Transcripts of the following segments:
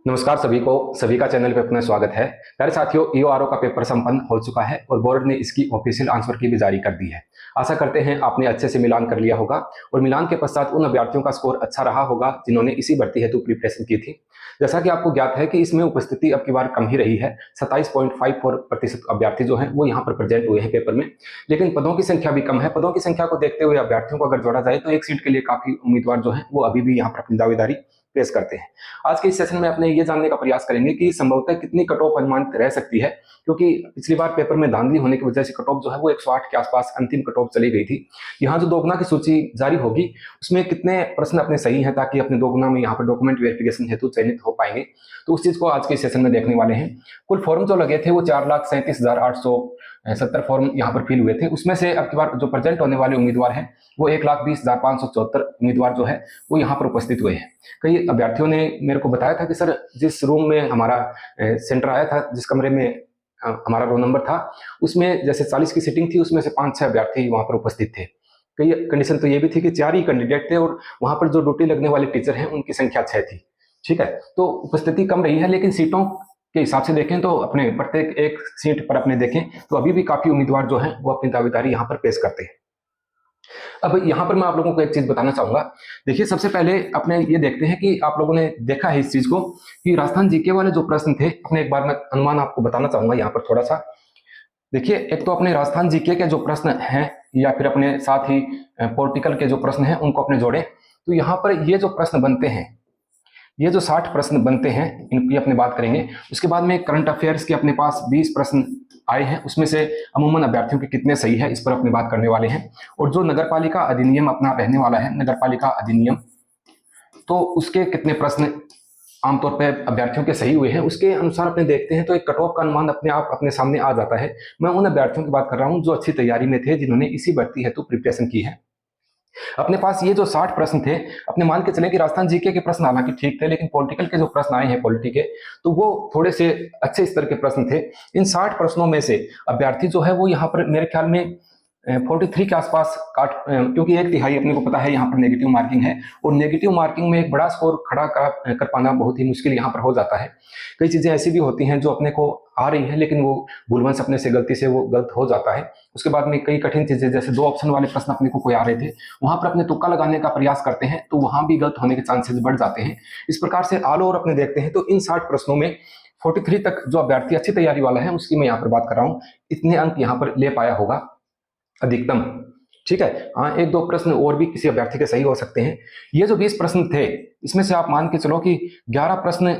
नमस्कार सभी का चैनल पे अपना स्वागत है। प्यारे साथियों, ईओआरओ का पेपर संपन्न हो चुका है और बोर्ड ने इसकी ऑफिशियल आंसर की भी जारी कर दी है। आशा करते हैं आपने अच्छे से मिलान कर लिया होगा और मिलान के पश्चात उन अभ्यर्थियों का स्कोर अच्छा रहा होगा जिन्होंने इसी भर्ती हेतु प्रिपरेशन की थी। जैसा कि आपको ज्ञात है कि इसमें उपस्थिति अब की बार कम ही रही है। 27.54% अभ्यर्थी जो हैं वो यहाँ पर प्रेजेंट हुए हैं पेपर में, लेकिन पदों की संख्या भी कम है। पदों की संख्या को देखते हुए अभ्यर्थियों को अगर जोड़ा जाए तो एक सीट के लिए काफी उम्मीदवार जो है वो अभी भी यहाँ पर अपनी दावेदारी पेश करते हैं। आज के इस सेशन में अपने ये जानने का प्रयास करेंगे कि संभवतः कितनी कट ऑफ अनुमानित रह सकती है, क्योंकि पिछली बार पेपर में धांधली होने की वजह से कट ऑफ जो है वो 108 के आसपास अंतिम कट ऑफ चली गई थी। यहाँ जो दोगुना की सूची जारी होगी उसमें कितने प्रश्न अपने सही हैं ताकि अपने दोगुना में यहाँ पर डॉक्यूमेंट वेरिफिकेशन हेतु चयनित हो पाएंगे, तो उस चीज को आज के सेशन में देखने वाले हैं। कुल फॉर्म जो लगे थे वो 4,37,870 फॉर्म यहाँ पर फिल हुए थे। उसमें से अब की बार जो प्रेजेंट होने वाले उम्मीदवार हैं वो 1,20,574 उम्मीदवार जो है वो यहाँ पर उपस्थित हुए हैं। कई अभ्यर्थियों ने मेरे को बताया था कि सर, जिस रूम में हमारा सेंटर आया था, जिस कमरे में हमारा रोल नंबर था, उसमें जैसे 40 की सीटिंग थी, उसमें से 5-6 अभ्यर्थी वहां पर उपस्थित थे। कई कंडीशन तो ये भी थी कि 4 ही कैंडिडेट थे और वहां पर जो ड्यूटी लगने वाले टीचर हैं उनकी संख्या 6 थी। ठीक है, तो उपस्थिति कम रही है, लेकिन सीटों के हिसाब से देखें तो अपने प्रत्येक एक सीट पर अपने देखें तो अभी भी काफी उम्मीदवार जो हैं वो अपनी दावेदारी यहाँ पर पेश करते हैं। अब यहाँ पर मैं आप लोगों को एक चीज बताना चाहूंगा। देखिए, सबसे पहले अपने ये देखते हैं कि आप लोगों ने देखा है इस चीज को कि राजस्थान जीके वाले जो प्रश्न थे, अपने एक बार मैं अनुमान आपको बताना चाहूंगा यहाँ पर थोड़ा सा। देखिए, एक तो अपने राजस्थान जीके के जो प्रश्न हैं या फिर अपने साथ ही पॉलिटिकल के जो प्रश्न हैं उनको अपने जोड़े, तो यहाँ पर ये जो प्रश्न बनते हैं, ये जो 60 प्रश्न बनते हैं, इनकी अपने बात करेंगे। उसके बाद में करंट अफेयर्स के अपने पास 20 प्रश्न आए हैं, उसमें से अमूमन अभ्यर्थियों के कितने सही है इस पर अपनी बात करने वाले हैं। और जो नगरपालिका अधिनियम अपना रहने वाला है, नगरपालिका अधिनियम, तो उसके कितने प्रश्न आमतौर पर अभ्यर्थियों के सही हुए हैं, उसके अनुसार अपने देखते हैं तो एक कट ऑफ का अनुमान अपने आप अपने सामने आ जाता है। मैं उन अभ्यर्थियों की बात कर रहा हूं जो अच्छी तैयारी में थे, जिन्होंने इसी भर्ती हेतु प्रिपरेशन की है। अपने पास ये जो 60 प्रश्न थे, अपने मान के चले कि राजस्थान जीके के प्रश्न हालांकि ठीक थे, लेकिन पॉलिटिकल के जो प्रश्न आए हैं पॉलिटी के, तो वो थोड़े से अच्छे स्तर के प्रश्न थे। इन 60 प्रश्नों में से अभ्यर्थी जो है वो यहाँ पर मेरे ख्याल में 43 के आसपास काट, क्योंकि 1/3 अपने को पता है यहाँ पर नेगेटिव मार्किंग है, और नेगेटिव मार्किंग में एक बड़ा स्कोर खड़ा कर पाना बहुत ही मुश्किल यहाँ पर हो जाता है। कई चीजें ऐसी भी होती हैं जो अपने को आ रही है, लेकिन वो भूलवंश अपने से गलती से वो गलत हो जाता है। उसके बाद में कई कठिन चीजें, जैसे 2 ऑप्शन वाले प्रश्न अपने को कोई आ रहे थे, वहां पर अपने तुक्का लगाने का प्रयास करते हैं तो वहां भी गलत होने के चांसेस बढ़ जाते हैं। इस प्रकार से ऑल ओवर अपने देखते हैं तो इन 60 प्रश्नों में 43 तक जो अभ्यर्थी अच्छी तैयारी वाला है उसकी मैं यहाँ पर बात कर रहा हूँ, इतने अंक यहाँ पर ले पाया होगा अधिकतम। ठीक है, हाँ, 1-2 प्रश्न और भी किसी अभ्यर्थी के सही हो सकते हैं। ये जो 20 प्रश्न थे, इसमें से आप मान के चलो कि 11 प्रश्न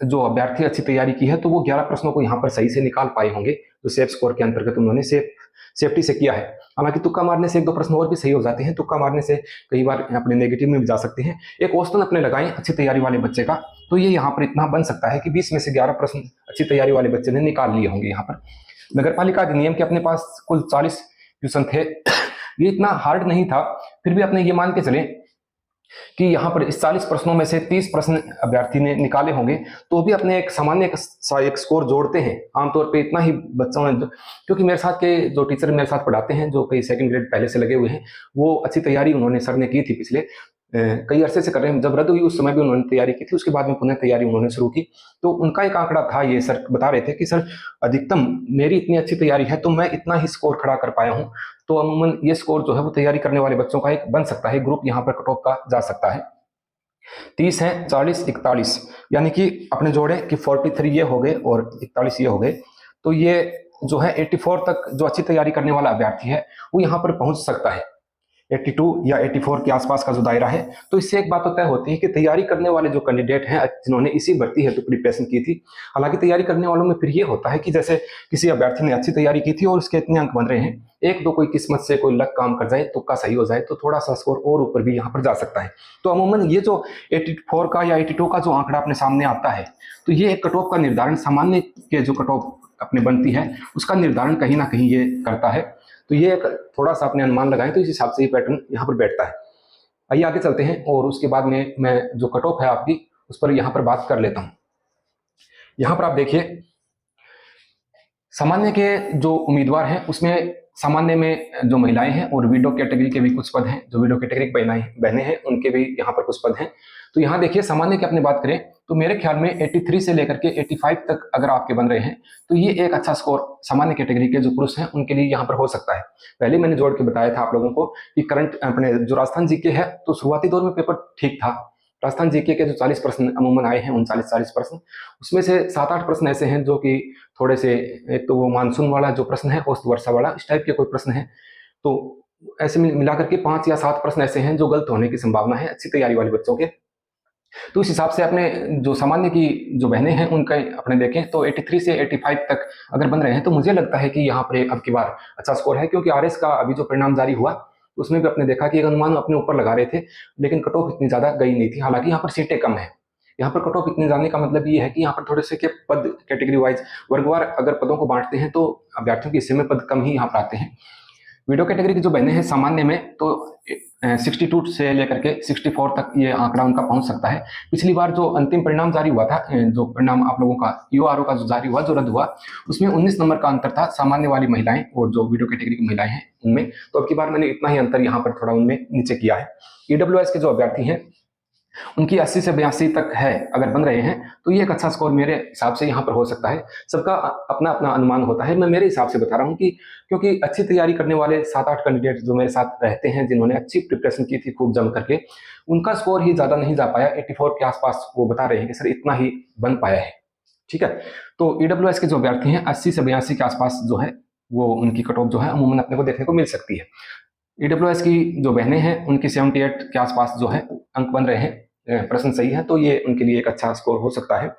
जो अभ्यर्थी अच्छी तैयारी की है तो वो 11 प्रश्नों को यहाँ पर सही से निकाल पाए होंगे, जो सेफ स्कोर के अंतर्गत उन्होंने सेफ्टी से किया है। हालांकि तुक्का मारने से 1-2 प्रश्न और भी सही हो जाते हैं, तुक्का मारने से कई बार अपने नेगेटिव में भी जा सकते हैं। एक औसतन अपने लगाएं अच्छी तैयारी वाले बच्चे का, तो ये यहाँ पर इतना बन सकता है कि 20 में से 11 प्रश्न अच्छी तैयारी वाले बच्चे ने निकाल लिए होंगे। यहाँ पर नगरपालिका अधिनियम के अपने पास कुल 40 क्वेश्चन थे। ये इतना हार्ड नहीं था, फिर भी अपने ये मान के चले कि यहाँ पर इस 40 प्रश्नों में से 30 प्रश्न अभ्यर्थी ने निकाले होंगे, तो भी अपने एक सामान्य एक स्कोर जोड़ते हैं। आमतौर पे इतना ही बच्चों ने, क्योंकि मेरे साथ के जो टीचर मेरे साथ पढ़ाते हैं, जो कई सेकंड ग्रेड पहले से लगे हुए हैं, वो अच्छी तैयारी उन्होंने सर ने की थी, पिछले कई अरसे से कर रहे हैं। जब रद्द हुई उस समय भी उन्होंने तैयारी की थी, उसके बाद में पुनः तैयारी उन्होंने शुरू की, तो उनका एक आंकड़ा था, ये सर बता रहे थे कि सर, अधिकतम मेरी इतनी अच्छी तैयारी है तो मैं इतना ही स्कोर खड़ा कर पाया हूँ। तो अमूमन ये स्कोर जो है वो तैयारी करने वाले बच्चों का एक बन सकता है, ग्रुप यहाँ पर कट ऑफ का जा सकता है। 30 है, 40, 41, यानी कि अपने जोड़े कि 43 ये हो गए और 41 ये हो गए, तो ये जो है 84 तक जो अच्छी तैयारी करने वाला अभ्यर्थी है वो यहाँ पर पहुंच सकता है। 82 या 84 के आसपास का जो दायरा है, तो इससे एक बात तो तय होती है कि तैयारी करने वाले जो कैंडिडेट हैं जिन्होंने इसी भर्ती हेतु प्रिपरेशन की थी। हालांकि तैयारी करने वालों में फिर ये होता है कि जैसे किसी अभ्यर्थी ने अच्छी तैयारी की थी और उसके इतने अंक बन रहे हैं, 1-2 कोई किस्मत से कोई लक काम कर जाए, तुक्का सही हो जाए, तो थोड़ा सा स्कोर और ऊपर भी यहाँ पर जा सकता है। तो अमूमन ये जो 84 का या 82 का जो आंकड़ा अपने सामने आता है, तो ये एक कट ऑफ का निर्धारण, सामान्य के जो कट ऑफ अपने बनती है उसका निर्धारण कहीं ना कहीं ये करता है। तो ये एक थोड़ा सा अपने अनुमान लगाएं तो इस हिसाब से ये पैटर्न यहाँ पर बैठता है। आइए आगे चलते हैं और उसके बाद में मैं जो कट ऑफ है आपकी उस पर यहाँ पर बात कर लेता हूँ। यहाँ पर आप देखिए, सामान्य के जो उम्मीदवार हैं उसमें सामान्य में जो महिलाएं हैं और विडो कैटेगरी के भी कुछ पद हैं, जो विडो कैटेगरी बहनें हैं उनके भी यहाँ पर कुछ पद हैं। तो यहाँ देखिए सामान्य की अपनी बात करें तो मेरे ख्याल में 83 से लेकर के 85 तक अगर आपके बन रहे हैं तो ये एक अच्छा स्कोर सामान्य कैटेगरी के जो पुरुष हैं उनके लिए यहाँ पर हो सकता है। पहले मैंने जोड़ के बताया था आप लोगों को कि करंट अपने जो राजस्थान जीके है तो शुरुआती दौर में पेपर ठीक था। राजस्थान जीके के जो 40 प्रश्न अमूमन आए हैं 39-40 प्रश्न, उसमें से 7-8 प्रश्न ऐसे हैं जो कि थोड़े से, एक तो वो मानसून वाला जो प्रश्न है, औसत वर्षा वाला, इस टाइप के कोई प्रश्न है। तो ऐसे मिलाकर के 5 या 7 प्रश्न ऐसे हैं जो गलत होने की संभावना है अच्छी तैयारी वाले बच्चों के। तो इस हिसाब से अपने जो सामान्य की जो बहनें हैं उनका अपने देखें तो 83 से 85 तक अगर बन रहे हैं तो मुझे लगता है कि यहाँ पर अब की बार अच्छा स्कोर है, क्योंकि आरएस का अभी जो परिणाम जारी हुआ उसमें भी अपने देखा कि एक अनुमान अपने ऊपर लगा रहे थे लेकिन कट ऑफ इतनी ज्यादा गई नहीं थी। हालांकि यहाँ पर सीटें कम है, यहाँ पर कट ऑफ इतने जाने का मतलब ये है कि यहाँ पर थोड़े से के पद कैटेगरी वाइज वर्गवार अगर पदों को बांटते हैं तो अभ्यर्थियों के हिस्से में पद कम ही यहाँ पर आते हैं। वीडियो कैटेगरी की जो बहनें हैं सामान्य में तो 62 से लेकर के 64 तक ये आंकड़ा उनका पहुंच सकता है। पिछली बार जो अंतिम परिणाम जारी हुआ था, जो परिणाम आप लोगों का यूआरओ का जो जारी हुआ, जो रद्द हुआ, उसमें 19 नंबर का अंतर था सामान्य वाली महिलाएं और जो वीडियो कैटेगरी की महिलाएं हैं उनमें। तो अब की बार मैंने इतना ही अंतर यहाँ पर थोड़ा उनमें नीचे किया है। ईडब्ल्यूएस के जो अभ्यर्थी हैं उनकी 80 से 82 तक है अगर बन रहे हैं तो ये एक अच्छा स्कोर मेरे हिसाब से यहाँ पर हो सकता है। सबका अपना अपना अनुमान होता है, मैं मेरे हिसाब से बता रहा हूँ कि क्योंकि अच्छी तैयारी करने वाले 7-8 कैंडिडेट जो मेरे साथ रहते हैं जिन्होंने अच्छी प्रिपरेशन की थी खूब जम करके, उनका स्कोर ही ज्यादा नहीं जा पाया। 84 के आसपास वो बता रहे हैं कि सर इतना ही बन पाया है। ठीक है, तो ईडब्ल्यूएस के जो अभ्यर्थी हैं 80 से 82 के आसपास जो है वो उनकी कट ऑफ जो है अमूमन अपने को देखने को मिल सकती है। ईडब्ल्यूएस की जो बहनें हैं उनकी 78 के आसपास जो है अंक बन रहे हैं, प्रश्न सही है, तो ये उनके लिए एक अच्छा स्कोर हो सकता है।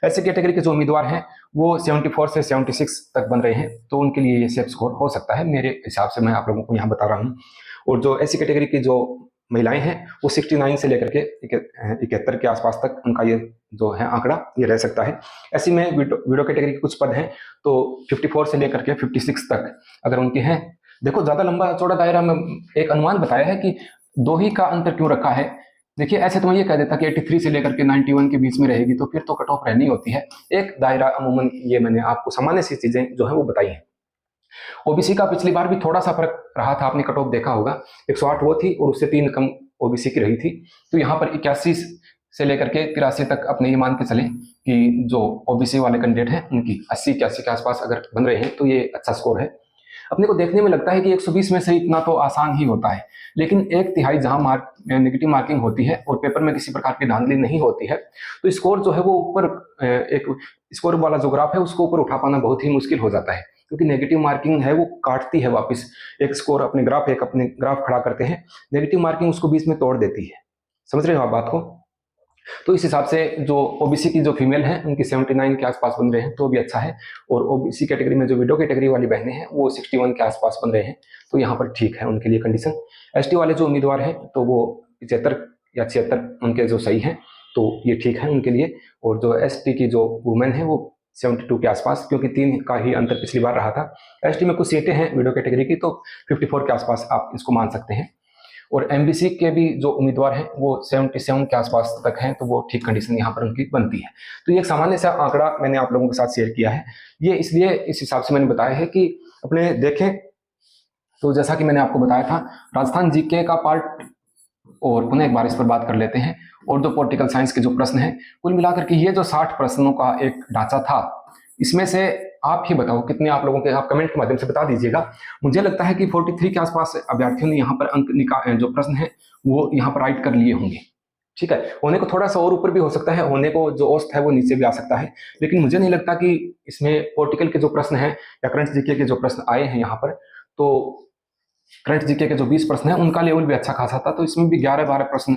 ऐसे कैटेगरी के जो उम्मीदवार हैं वो 74 से 76 तक बन रहे हैं तो उनके लिए ये सेफ स्कोर हो सकता है मेरे हिसाब से, मैं आप लोगों को यहाँ बता रहा हूँ। और जो ऐसी कैटेगरी की जो महिलाएं हैं वो 69 से लेकर के 71 के आसपास तक उनका ये जो है आंकड़ा ये रह सकता है। ऐसी में वीडियो कैटेगरी के कुछ पद हैं तो 54 से लेकर के 56 तक अगर उनके हैं। देखो ज्यादा लंबा चौड़ा दायरा में एक अनुमान बताया है कि 2 ही का अंतर क्यों रखा है। देखिए ऐसे तो मैं ये कह देता कि 83 से लेकर के 91 के बीच में रहेगी तो फिर तो कट ऑफ रहनी होती है। एक दायरा अमूमन ये मैंने आपको सामान्य सी चीजें जो है वो बताई हैं। ओबीसी का पिछली बार भी थोड़ा सा फर्क रहा था, आपने कट ऑफ देखा होगा, 108 वो थी और उससे 3 कम ओबीसी की रही थी। तो यहाँ पर 81 से लेकर के 83 तक अपने ये मान के चले कि जो ओबीसी वाले कैंडिडेट हैं उनकी 80-81 के आसपास अगर बन रहे हैं तो ये अच्छा स्कोर है। अपने को देखने में लगता है कि 120 में से इतना तो आसान ही होता है, लेकिन 1/3 जहां नेगेटिव मार्किंग होती है और पेपर में किसी प्रकार की धांधली नहीं होती है तो स्कोर जो है वो ऊपर एक स्कोर वाला जो ग्राफ है उसको ऊपर उठा पाना बहुत ही मुश्किल हो जाता है, क्योंकि नेगेटिव मार्किंग है वो काटती है वापस एक स्कोर अपने ग्राफ खड़ा करते हैं, नेगेटिव मार्किंग उसको बीच में तोड़ देती है। समझ रहे हो आप बात को? तो इस हिसाब से जो ओबीसी की जो फीमेल हैं उनकी 79 के आसपास बन रहे हैं तो भी अच्छा है। और ओबीसी कैटेगरी में जो विडो कैटेगरी वाली बहनें हैं वो 61 के आसपास बन रहे हैं तो यहाँ पर ठीक है उनके लिए कंडीशन। एसटी वाले जो उम्मीदवार हैं तो वो 75 या 76 उनके जो सही हैं तो ये ठीक है उनके लिए। और जो एसटी की जो वुमेन है वो 72 के आसपास, क्योंकि 3 का ही अंतर पिछली बार रहा था। एसटी में कुछ सीटें हैं विडो कैटेगरी की तो 54 के आसपास आप इसको मान सकते हैं। और एमबीसी के भी जो उम्मीदवार हैं वो 77 के आसपास तक हैं तो वो ठीक कंडीशन यहाँ पर उनकी बनती है। तो ये एक सामान्य सा आंकड़ा मैंने आप लोगों के साथ शेयर किया है, ये इसलिए इस हिसाब से मैंने बताया है कि अपने देखें तो जैसा कि मैंने आपको बताया था राजस्थान जीके का पार्ट और पुनः एक बार इस पर बात कर लेते हैं। और जो पॉलिटिकल साइंस के जो प्रश्न हैं कुल मिलाकर के ये जो 60 प्रश्नों का एक ढांचा था, इसमें से आप ही बताओ कितने आप लोगों के, आप कमेंट के माध्यम से बता दीजिएगा। मुझे लगता है कि 43 के आसपास अभ्यर्थियों ने यहाँ पर अंक जो प्रश्न है वो यहाँ पर राइट कर लिए होंगे। ठीक है, होने को थोड़ा सा और ऊपर भी हो सकता है, होने को जो औसत है वो नीचे भी आ सकता है, लेकिन मुझे नहीं लगता कि इसमें पॉलिटिकल के जो प्रश्न है या करंट जीके के जो प्रश्न आए हैं यहाँ पर, तो करंट जीके के जो 20 प्रश्न है उनका लेवल भी अच्छा खासा था, तो इसमें भी 11-12 प्रश्न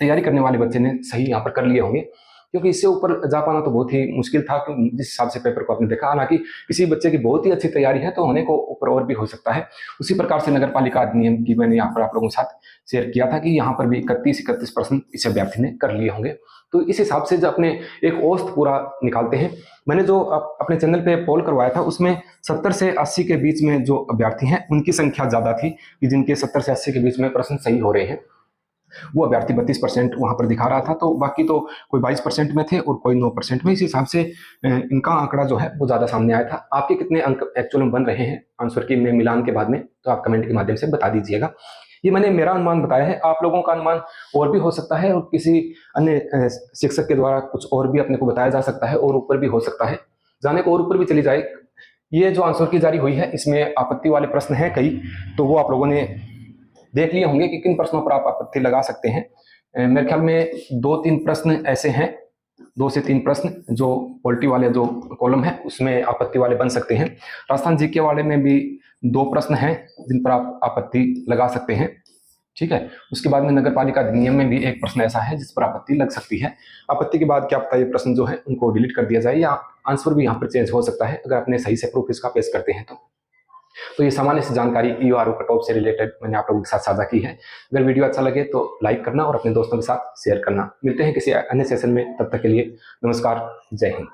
तैयारी करने वाले बच्चे ने सही यहाँ पर कर लिए होंगे, क्योंकि इससे ऊपर जा पाना तो बहुत ही मुश्किल था जिस हिसाब से पेपर को आपने देखा। हालांकि किसी बच्चे की बहुत ही अच्छी तैयारी है तो होने को ऊपर और भी हो सकता है। उसी प्रकार से नगर पालिका अधिनियम की मैंने यहाँ पर आप लोगों के साथ शेयर किया था कि यहाँ पर भी 31 प्रश्न इस अभ्यर्थी ने कर लिए होंगे। तो इस हिसाब से जब अपने एक औसत पूरा निकालते हैं, मैंने जो अपने चैनल पे पोल करवाया था उसमें 70 से 80 के बीच में जो अभ्यर्थी हैं उनकी संख्या ज्यादा थी कि जिनके 70 से 80 के बीच में प्रश्न सही हो रहे हैं। वो अभ्यर्थी 32% वहाँ पर दिखा रहा था, तो बाकी तो कोई 22% में थे और कोई 9% में। इस हिसाब से इनका आंकड़ा जो है वो ज़्यादा सामने आया था। आपके कितने अंक एक्चुअल में बन रहे हैं आंसर की में मिलान के बाद में, तो आप कमेंट के माध्यम से बता दीजिएगा। ये मैंने मेरा अनुमान बताया है, आप लोगों का अनुमान और भी हो सकता है और किसी अन्य शिक्षक के द्वारा कुछ और भी अपने को बताया जा सकता है और ऊपर भी हो सकता है, जाने को और ऊपर भी चली जाए। ये जो आंसर की जारी हुई है इसमें आपत्ति वाले प्रश्न हैं कई, तो वो आप लोगों ने देख लिए होंगे कि किन प्रश्नों पर आप आपत्ति लगा सकते हैं। मेरे ख्याल में 2-3 प्रश्न ऐसे हैं, 2 से 3 प्रश्न जो पॉलिटी वाले जो कॉलम है उसमें आपत्ति वाले बन सकते हैं। राजस्थान जीके वाले में भी 2 प्रश्न हैं जिन पर आप आपत्ति लगा सकते हैं, ठीक है। उसके बाद में नगर पालिका अधिनियम में भी एक प्रश्न ऐसा है जिस पर आपत्ति लग सकती है। आपत्ति के बाद क्या पता ये प्रश्न जो है उनको डिलीट कर दिया जाए या आंसर भी यहाँ पर चेंज हो सकता है अगर आपने सही से प्रूफ इसका पेश करते हैं तो ये सामान्य सी जानकारी ईओआरओ कट ऑफ से रिलेटेड मैंने आप लोगों के साथ साझा की है। अगर वीडियो अच्छा लगे तो लाइक करना और अपने दोस्तों के साथ शेयर करना। मिलते हैं किसी अन्य सेशन में, तब तक के लिए नमस्कार, जय हिंद।